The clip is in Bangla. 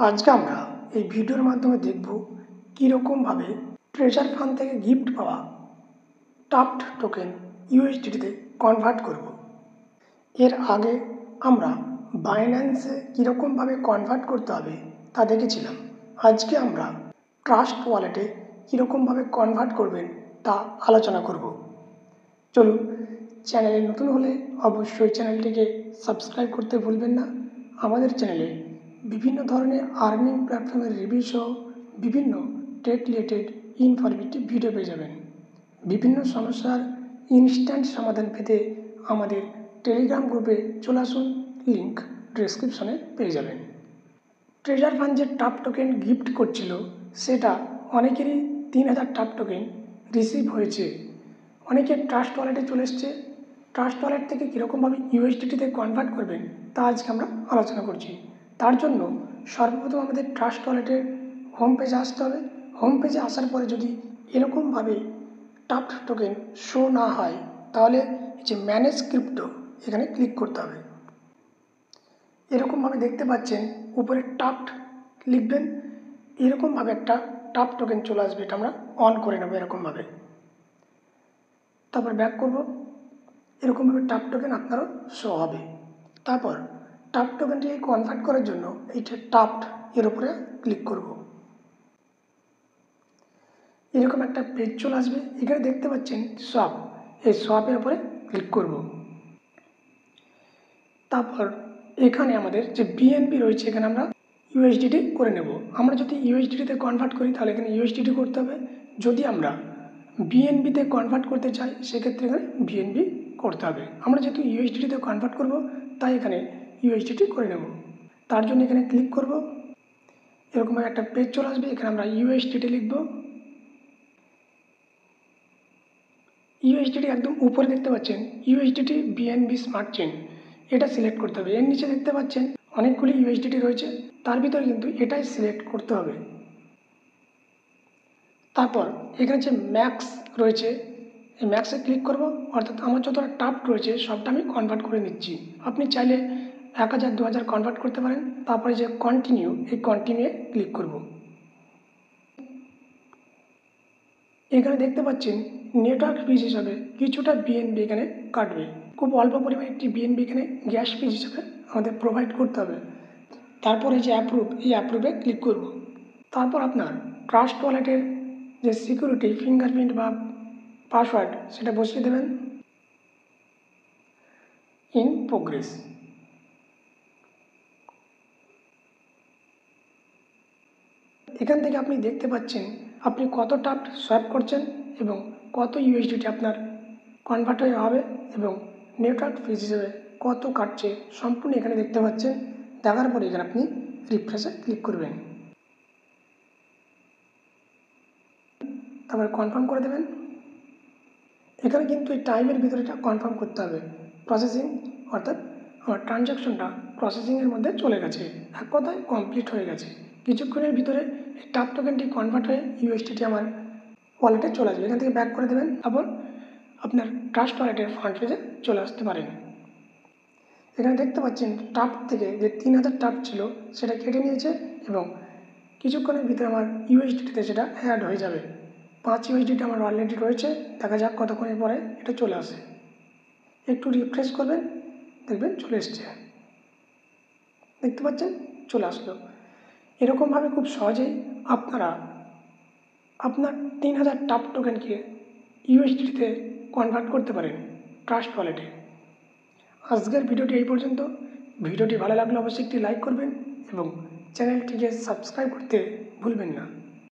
আজকে আমরা এই ভিডিওর মাধ্যমে দেখব কীরকমভাবে ট্রেজার ফান্ড থেকে গিফট পাওয়া টাপ্ট টোকেন ইউএসডিটিতে কনভার্ট করব। এর আগে আমরা বাইন্যান্সে কীরকমভাবে কনভার্ট করতে হবে তা দেখেছিলাম। আজকে আমরা ট্রাস্ট ওয়ালেটে কীরকমভাবে কনভার্ট করবেন তা আলোচনা করব। চলুন, চ্যানেলে নতুন হলে অবশ্যই চ্যানেলটিকে সাবস্ক্রাইব করতে ভুলবেন না। আমাদের চ্যানেলে বিভিন্ন ধরনের আর্নিং প্ল্যাটফর্মের রিভিউ সহ বিভিন্ন টেক রিলেটেড ইনফরমেটিভ ভিডিও পেয়ে যাবেন। বিভিন্ন সমস্যার ইনস্ট্যান্ট সমাধান পেতে আমাদের টেলিগ্রাম গ্রুপে চলে আসুন, লিঙ্ক ডেসক্রিপশনে পেয়ে যাবেন। ট্রেজার ফান্ড যে টাপ টোকেন গিফট করছিল সেটা অনেকেরই 3000 টাপ টোকেন রিসিভ হয়েছে। অনেকে ট্রাস্ট ওয়ালেটে চলে এসছে। ট্রাস্ট ওয়ালেট থেকে কীরকমভাবে ইউএসডিটিতে কনভার্ট করবেন তা আজকে আমরা আলোচনা করছি। তার জন্য সর্বপ্রথম আমাদের ট্রাস্ট ওয়ালেটের হোম পেজে আসতে হবে। হোম পেজে আসার পরে যদি এরকমভাবে টাপ্ট টোকেন শো না হয় তাহলে এই যে ম্যানেজ ক্রিপ্টো এখানে ক্লিক করতে হবে। এরকমভাবে দেখতে পাচ্ছেন উপরে টাপ্ট লিখবেন, এরকমভাবে একটা টাপ্ট টোকেন চলে আসবে। এটা আমরা অন করে নেব এরকমভাবে। তারপর ব্যাক করব। এরকমভাবে টাপ্ট টোকেন আপনারও শো হবে। তারপর টাপ্ট টোকেনটিকে কনভার্ট করার জন্য এইটা টাপ্ট এর উপরে ক্লিক করব। এরকম একটা পেজ চলে আসবে। এখানে দেখতে পাচ্ছেন শপ, এই শপের উপরে ক্লিক করব। তারপর এখানে আমাদের যে বিএনবি রয়েছে এখানে আমরা ইউএসডিটি করে নেব। আমরা যদি ইউএসডিটিতে কনভার্ট করি তাহলে এখানে ইউএসডিটি করতে হবে। যদি আমরা বিএনবিতে কনভার্ট করতে চাই সেক্ষেত্রে এখানে বিএনবি করতে হবে। আমরা যেহেতু ইউএসডিটিতে কনভার্ট করব তাই এখানে ইউএসডিটি করে নেব। তার জন্য এখানে ক্লিক করব। এরকম একটা পেজ চলে আসবে। এখানে আমরা ইউএসডিটি লিখব। ইউএসডিটি একদম উপরে দেখতে পাচ্ছেন ইউএসডিটি বিএনবি স্মার্ট চেইন, এটা সিলেক্ট করতে হবে। এর নিচে দেখতে পাচ্ছেন অনেকগুলি ইউএসডিটি রয়েছে, তার ভিতরে কিন্তু এটাই সিলেক্ট করতে হবে। তারপর এখানে যে ম্যাক্স রয়েছে এই ম্যাক্সে ক্লিক করব। অর্থাৎ আমার যতটা টাপ্ট রয়েছে সবটা আমি কনভার্ট করে নিচ্ছি। আপনি চাইলে 1000 2000 কনভার্ট করতে পারেন। তারপরে যে কন্টিনিউ, এই কন্টিনিউয়ে ক্লিক করব। এখানে দেখতে পাচ্ছেন নেটওয়ার্ক ফিজ হিসাবে কিছুটা বিএনবি এখানে কাটবে। খুব অল্প পরিমাণে একটি বিএনবি এখানে গ্যাস ফিজ হিসাবে আমাদের প্রোভাইড করতে হবে। তারপরে যে অ্যাপ্রুভ, এই অ্যাপ্রুভে ক্লিক করব। তারপর আপনার ট্রাস্ট ওয়ালেটের যে সিকিউরিটি ফিঙ্গারপ্রিন্ট বা পাসওয়ার্ড সেটা বসিয়ে দেবেন। In progress. এখান থেকে আপনি দেখতে পাচ্ছেন আপনি কত টাপ্ট সোয়াইপ করছেন এবং কত ইউএসডিটি আপনার কনভার্ট হয়ে হবে এবং নেটওয়ার্ক ফিজ হিসেবে কত কাটছে সম্পূর্ণ এখানে দেখতে পাচ্ছেন। দেখার পরে এখানে আপনি রিফ্রেশে ক্লিক করবেন। তারপরে কনফার্ম করে দেবেন। এখানে কিন্তু এই টাইমের ভিতরে এটা কনফার্ম করতে হবে। প্রসেসিং, অর্থাৎ আমার ট্রানজ্যাকশনটা প্রসেসিংয়ের মধ্যে চলে গেছে, এক কথায় কমপ্লিট হয়ে গেছে। কিছুক্ষণের ভিতরে এই টাপ টোকেনটি কনভার্ট হয়ে ইউএসডিটি আমার ওয়ালেটে চলে আসবে। এখান থেকে ব্যাক করে দেবেন। তারপর আপনার ট্রাস্ট ওয়ালেটের ফান্ড পেজে চলে আসতে পারেন। এখানে দেখতে পাচ্ছেন টাপ থেকে যে 3000 টাপ ছিল সেটা কেটে নিয়েছে এবং কিছুক্ষণের ভিতরে আমার ইউএসডিটিতে সেটা অ্যাড হয়ে যাবে। 5 ইউএসডিটি আমার অলরেডি রয়েছে। দেখা যাক কতক্ষণের পরে এটা চলে আসে। একটু রিফ্রেশ করবেন, দেখবেন চলে এসছে। দেখতে পাচ্ছেন চলে আসলো। এরকমভাবে খুব সহজেই আপনারা আপনার 3000 টাপ টোকেনকে ইউএসডিটিতে কনভার্ট করতে পারেন ট্রাস্ট ওয়ালেটে। আজকের ভিডিওটি এই পর্যন্ত। ভিডিওটি ভালো লাগলে অবশ্যই একটি লাইক করবেন এবং চ্যানেলটিকে সাবস্ক্রাইব করতে ভুলবেন না।